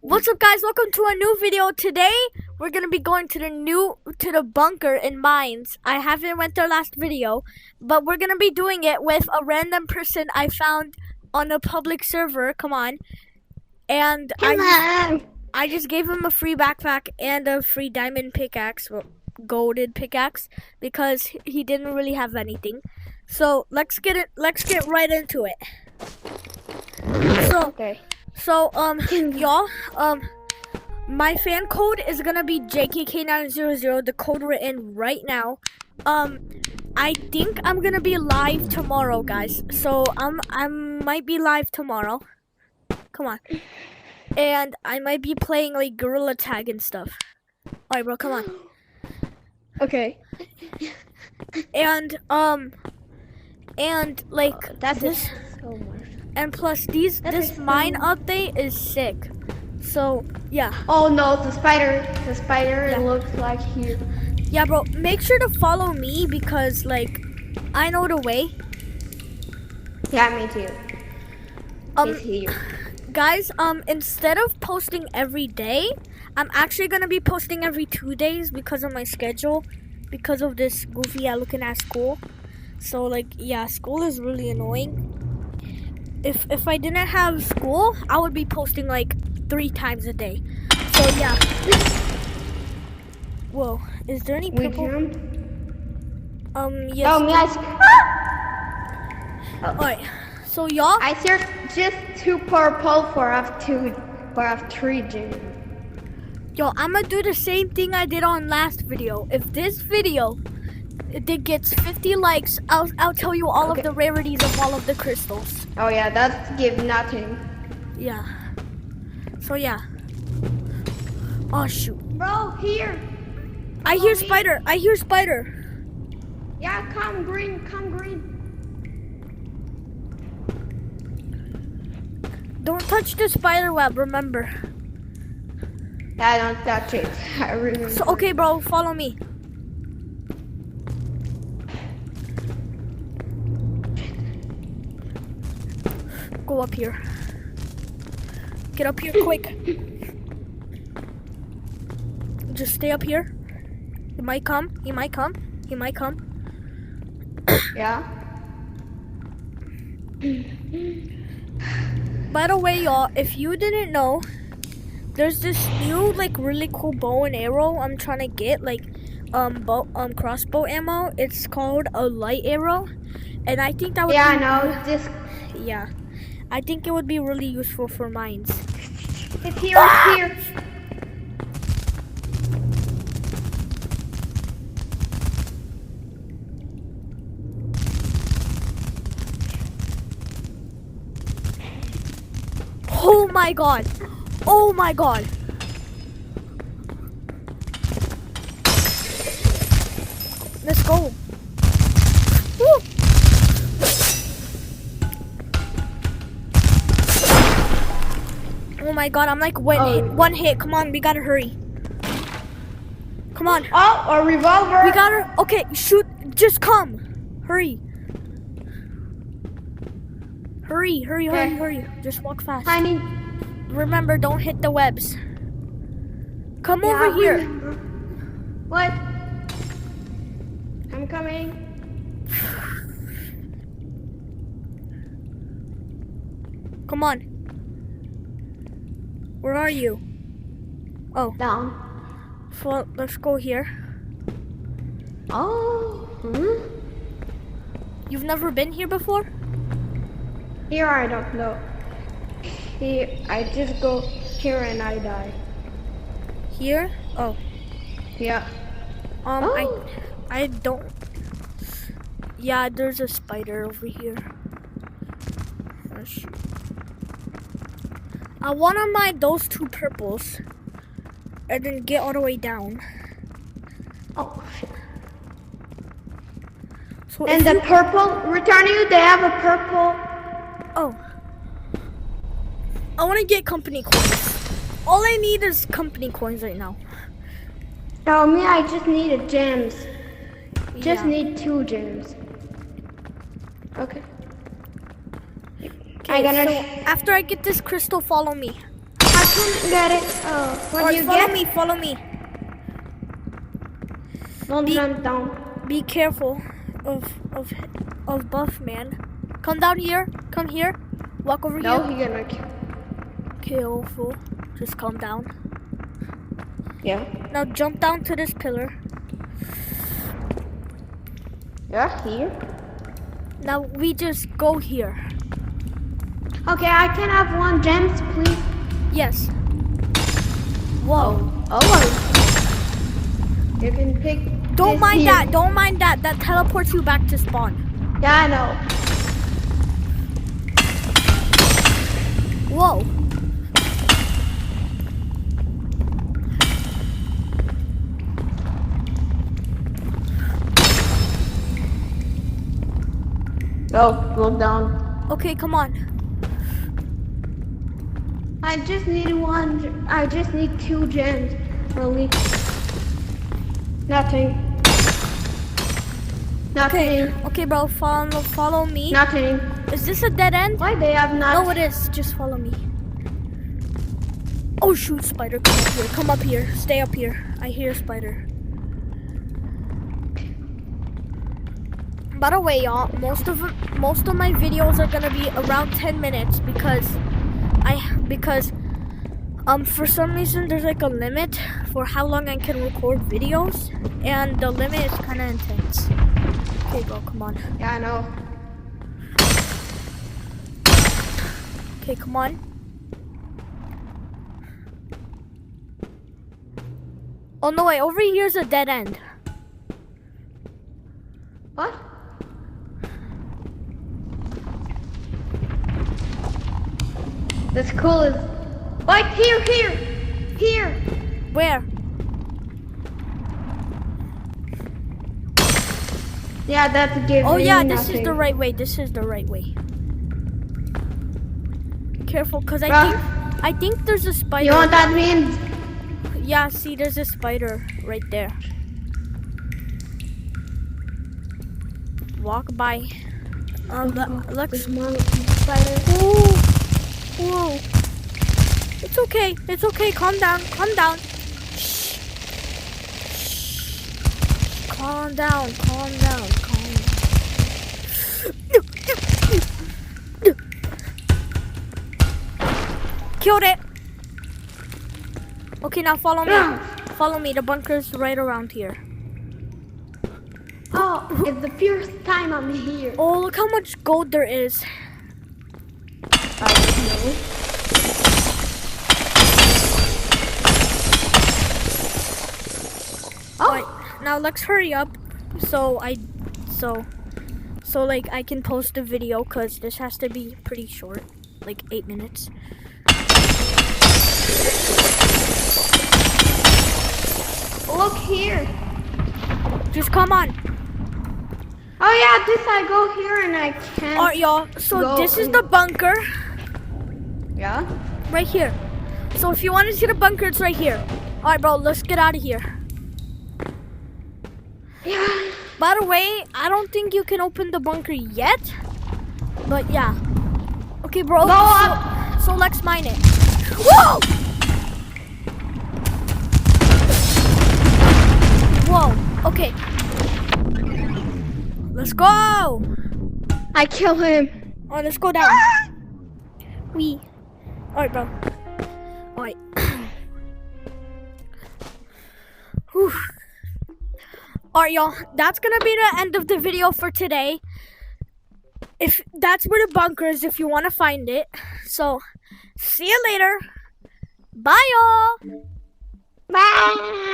What's up, guys? Welcome to a new video. Today we're gonna be going to the bunker in mines. I haven't went there last video, but we're gonna be doing it with a random person I found on a public server. Come on, and I just gave him a free backpack and a free diamond pickaxe, well, golded pickaxe, because he didn't really have anything. So let's get right into it. So y'all, my fan code is gonna be JKK900, the code written right now. I think I'm gonna be live tomorrow, guys. So I might be live tomorrow. Come on. And I might be playing like gorilla tag and stuff. Alright, bro, come on. Okay. And like That's this. so much. And plus, this mine update is sick. So yeah. Oh no, the spider yeah. Looks like here. Yeah, bro. Make sure to follow me because like I know the way. Yeah, me too. He's here. Guys, instead of posting every day, I'm actually gonna be posting every 2 days because of my schedule, because of this goofy looking at school. So like, yeah, school is really annoying. If I didn't have school, I would be posting like 3 times a day. So yeah. Whoa, is there any purple? Yes. Oh, yes. Alright, so y'all. I searched just 2 purple for F 3 gems. Yo, I'm gonna do the same thing I did on last video. If this video it gets 50 likes, I'll tell you all of the rarities of all of the crystals. Oh yeah, that's give nothing. Yeah. So yeah. Oh shoot. Bro, here. I hear spider. I hear spider. Yeah, come green. Don't touch the spider web, remember. I don't touch it. I remember. So okay, bro, follow me. Go up here. Get up here quick. Just stay up here. He might come. Yeah. By the way, y'all, if you didn't know, there's this new like really cool bow and arrow I'm trying to get, like crossbow ammo. It's called a light arrow, and I think that would I know this. Yeah, I think it would be really useful for mines. It's here. It's here. Oh my god! Oh my god! Let's go! Woo! Oh my god, I'm like one hit. Come on, we gotta hurry. Come on. Oh, a revolver. We gotta. Okay, shoot. Just come. Hurry. Hurry. Just walk fast. Honey. Remember, don't hit the webs. Come over here. Remember. What? I'm coming. Come on. Where are you? Oh. Down. So let's go here. Oh. You've never been here before? Here I don't know. Here I just go here and I die. Here? Oh. Yeah. I don't. Yeah, there's a spider over here. Oh, shoot. I want to mine those 2 purples and then get all the way down. Oh shit. So and the purple, return you, they have a purple. Oh. I want to get company coins. All I need is company coins right now. Oh, me, I just needed gems. Just Yeah. need 2 gems. Okay. Okay, so after I get this crystal, follow me. Have couldn't get it. Oh, what Alright, do you follow get? me, follow me. Don't Be- jump down. Be careful of Buff Man. Come down here. Come here. Walk over No, here. he gonna kill. Careful. Just calm down. Yeah. Now jump down to this pillar. Yeah, here. Now we just go here. Okay, I can have 1 gems, please. Yes. Whoa. Oh. You can pick. Don't this mind here. that. Don't mind that. That teleports you back to spawn. Yeah, I know. Whoa. Go down. Okay, come on. I just need 1. I just need 2 gems. Really. Nothing. Nothing. Okay, bro. Follow me. Nothing. Is this a dead end? Why they have not? No, it is. Just follow me. Oh shoot, spider! Come up here. Come up here. Stay up here. I hear a spider. By the way, y'all, most of my videos are gonna be around 10 minutes because for some reason there's like a limit for how long I can record videos, and the limit is kind of intense. Okay, bro, come on. Yeah, I know. Okay, come on. Oh no, wait, over here's a dead end. What? That's cool. Right here. Where? Yeah, that's a given. Oh yeah, this is the right way. This is the right way. Careful, cause I think there's a spider. You know what that means? Yeah, see, there's a spider right there. Walk by. Let's. Spider. Whoa. It's okay. It's okay. Calm down. Calm down. Shh. Calm down. Calm down. Calm down. Killed it. Okay, now follow me. Follow me. The bunker's right around here. Oh, it's the first time I'm here. Oh, look how much gold there is. I know. Alright, now let's hurry up so like I can post a video, cause this has to be pretty short, like 8 minutes. Look here. Just come on. Oh yeah, this I go here and I can't. Alright, y'all. So go this is in. the bunker Yeah. right here. So if you want to see the bunker, it's right here. Alright, bro, let's get out of here. Yeah. By the way, I don't think you can open the bunker yet. But yeah. Okay, bro. Go up. So let's mine it. Whoa! Whoa. Okay. Let's go. I kill him. Alright, let's go down. Wee. Alright, bro. Alright. Whew. Alright, y'all. That's gonna be the end of the video for today. If that's where the bunker is, if you want to find it. So, see you later. Bye, y'all. Bye.